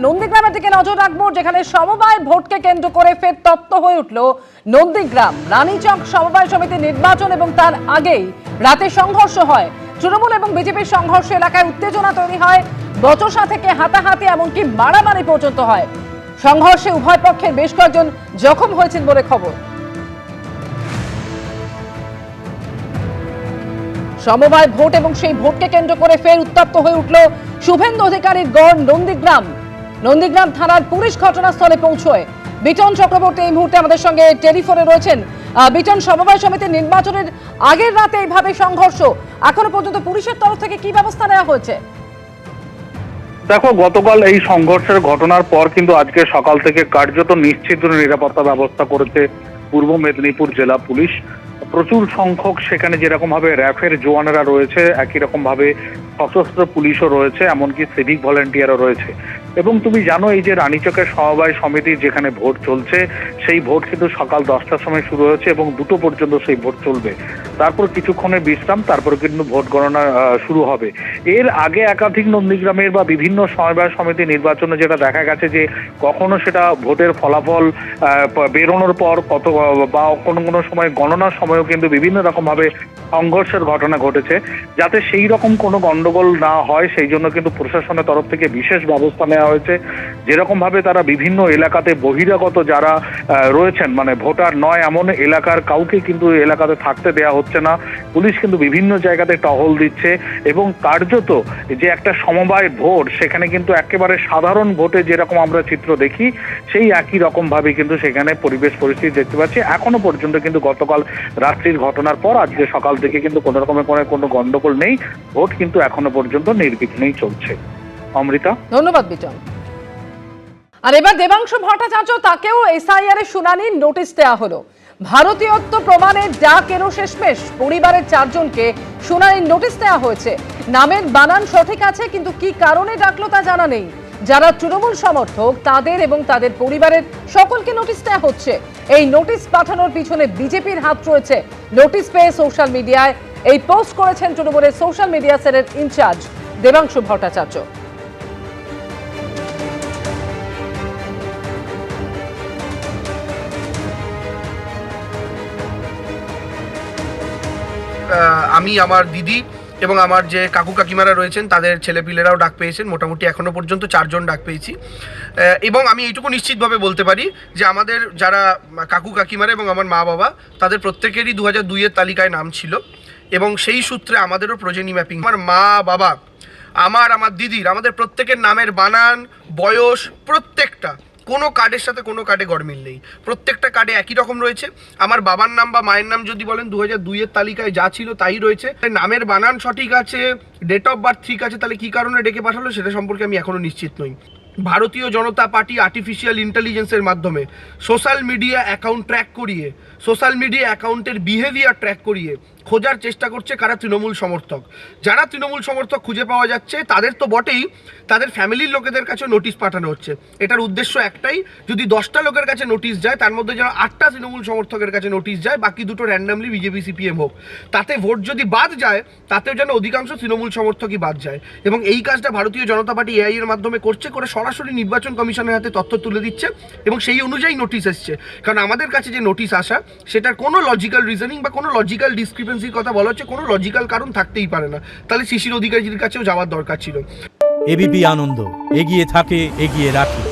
নন্দীগ্রামের দিকে নজর রাখবো, যেখানে সমবায় ভোটকে কেন্দ্র করে ফের তপ্ত হয়ে উঠল নন্দীগ্রাম। রানীচক সমবায় সমিতির নির্বাচন এবং তার আগেই রাতে সংঘর্ষ হয়। তৃণমূল এবং বিজেপির সংঘর্ষ এলাকায় উত্তেজনা তৈরি হয়, বচসা থেকে হাতাহাতি এমনকি মারামারি পর্যন্ত হয়। সংঘর্ষে উভয় পক্ষের বেশ কয়েকজন জখম হয়েছেন বলে খবর। সমবায় ভোট এবং সেই ভোটকে কেন্দ্র করে ফের উত্তপ্ত হয়ে উঠল শুভেন্দু অধিকারীর গড় নন্দীগ্রাম থানার পুলিশ ঘটনাস্থলে পৌঁছয়। বিটন চক্রবর্তী এই মুহূর্তে আমাদের সঙ্গে টেলিফোনে রয়েছেন। বিটন, সমবায় সমিতির নির্বাচনের আগের রাতে এইভাবে সংঘর্ষ, এখনো পর্যন্ত পুলিশের তরফ থেকে কি ব্যবস্থা নেওয়া হয়েছে? দেখো, গতকাল এই সংঘর্ষের ঘটনার পর কিন্তু আজকে সকাল থেকে কার্যত নিশ্চিত নিরাপত্তা ব্যবস্থা করেছে পূর্ব মেদিনীপুর জেলা পুলিশ। প্রচুর সংখ্যক সেখানে যেরকম ভাবে র্যাফের জওয়ানেরা রয়েছে, একই রকম ভাবে সশস্ত্র পুলিশও রয়েছে, এমনকি সিভিক ভলেন্টিয়ারও রয়েছে। এবং তুমি জানো, এই যে রানীচকের সমবায় সমিতির যেখানে ভোট চলছে, সেই ভোট কিন্তু সকাল 10টার সময় শুরু হয়েছে এবং 2টো পর্যন্ত সেই ভোট চলবে। তারপর কিছুক্ষণের বিশ্রাম, তারপর কিন্তু ভোট গণনা শুরু হবে। এর আগে একাধিক নন্দীগ্রামের বা বিভিন্ন সমবায় সমিতি নির্বাচনে যেটা দেখা গেছে যে কখনো সেটা ভোটের ফলাফল বেরোনোর পর বা কোনো কোনো সময় গণনার সময়ও কিন্তু বিভিন্ন রকম ভাবে সংঘর্ষের ঘটনা ঘটেছে। যাতে সেই রকম কোনো গন্ডগোল না হয় সেই জন্য কিন্তু প্রশাসনের তরফ থেকে বিশেষ ব্যবস্থা নেওয়া হয়েছে। যেরকম ভাবে তারা বিভিন্ন এলাকাতে বহিরাগত যারা রয়েছেন, মানে ভোটার নয় এমন এলাকার কাউকে কিন্তু এলাকাতে থাকতে দেওয়া হচ্ছে না। পুলিশ কিন্তু বিভিন্ন জায়গাতে টহল দিচ্ছে এবং কার্যত যে একটা সমবায় ভোট, সেখানে কিন্তু একেবারে সাধারণ ভোটে যেরকম আমরা চিত্র দেখি, সেই একই রকম ভাবে কিন্তু সেখানে পরিবেশ পরিস্থিতি দেখতে পাচ্ছি। এখনো পর্যন্ত কিন্তু গতকাল রাত্রির ঘটনার পর আজকে সকাল থেকে কিন্তু কোনো রকমের কোনো গন্ডগোল নেই। ভোট কিন্তু এখনো পর্যন্ত নির্বিঘ্নেই চলছে। অমৃতা, ধন্যবাদ বিটন। আর এবার দেবাংশু ভট্টাচার্য, তাকেও এসআইআর এর শুনানির নোটিশ দেওয়া হলো। ভারতীয়ত্ব প্রমাণের ডাক এলো শেষমেশ। পরিবারের 4 জনকে শুনানির নোটিশ দেওয়া হয়েছে। নামের বানান সঠিক আছে, কিন্তু কি কারণে ডাকলো তা জানা নেই। যারা তৃণমূল সমর্থক তাদের এবং তাদের পরিবারের সকলকে নোটিশ দেওয়া হচ্ছে। এই নোটিশ পাঠানোর পিছনে বিজেপির হাত রয়েছে। নোটিশ পেয়ে সোশ্যাল মিডিয়ায় এই পোস্ট করেছেন তৃণমূলের সোশ্যাল মিডিয়া সেলের ইনচার্জ দেবাংশু ভট্টাচার্য। আমি, আমার দিদি এবং আমার যে কাকু কাকিমারা রয়েছেন তাদের ছেলেপিলেরাও ডাক পেয়েছেন। মোটামুটি এখনও পর্যন্ত 4 জন ডাক পেয়েছি। এবং আমি এইটুকু নিশ্চিতভাবে বলতে পারি যে আমাদের যারা কাকু কাকিমারা এবং আমার মা বাবা, তাদের প্রত্যেকেরই 2002-এর তালিকায় নাম ছিল এবং সেই সূত্রে আমাদেরও প্রজেনি ম্যাপিং। আমার মা বাবা, আমার দিদির, আমাদের প্রত্যেকের নামের বানান, বয়স, প্রত্যেকটা কোনো কার্ডের সাথে কোনো কার্ডে গড়মিল নেই। প্রত্যেকটা কার্ডে একই রকম রয়েছে। আমার বাবার নাম বা মায়ের নাম যদি বলেন 2002-এর তালিকায় যা ছিল তাই রয়েছে। নামের বানান সঠিক আছে, ডেট অফ বার্থ ঠিক আছে। তাহলে কী কারণে ডেকে পাঠালো সেটা সম্পর্কে আমি এখনও নিশ্চিত নই। ভারতীয় জনতা পার্টি আর্টিফিশিয়াল ইন্টেলিজেন্সের মাধ্যমে সোশ্যাল মিডিয়া অ্যাকাউন্ট ট্র্যাক করিয়ে, সোশ্যাল মিডিয়া অ্যাকাউন্টের বিহেভিয়ার ট্র্যাক করিয়ে খোঁজার চেষ্টা করছে কারা তৃণমূল সমর্থক। যারা তৃণমূল সমর্থক খুঁজে পাওয়া যাচ্ছে তাদের তো বটেই, তাদের ফ্যামিলির লোকেদের কাছে নোটিশ পাঠানো হচ্ছে। এটার উদ্দেশ্য একটাই, যদি 10টা লোকের কাছে নোটিশ যায় তার মধ্যে যেন 8টা তৃণমূল সমর্থকের কাছে নোটিশ যায়, বাকি 2টো র্যান্ডামলি বিজেপি সিপিএম হোক। তাতে ভোট যদি বাদ যায় তাতেও যেন অধিকাংশ তৃণমূল সমর্থকই বাদ যায়। এবং এই কাজটা ভারতীয় জনতা পার্টি এআই এর মাধ্যমে করছে, করে সরাসরি নির্বাচন কমিশনের হাতে তথ্য তুলে দিচ্ছে এবং সেই অনুযায়ী নোটিশ এসছে। কারণ আমাদের কাছে যে নোটিশ আসা, সেটার কোনো লজিক্যাল রিজনিং বা কোনো লজিক্যাল ডিসক্রিপেন্সির কথা বলা হচ্ছে, কোনো লজিক্যাল কারণ থাকতেই পারে না। তাহলে শিশির অধিকারীর কাছেও যাওয়ার দরকার ছিল। এবিপি আনন্দ, এগিয়ে থাকে, এগিয়ে রাখে।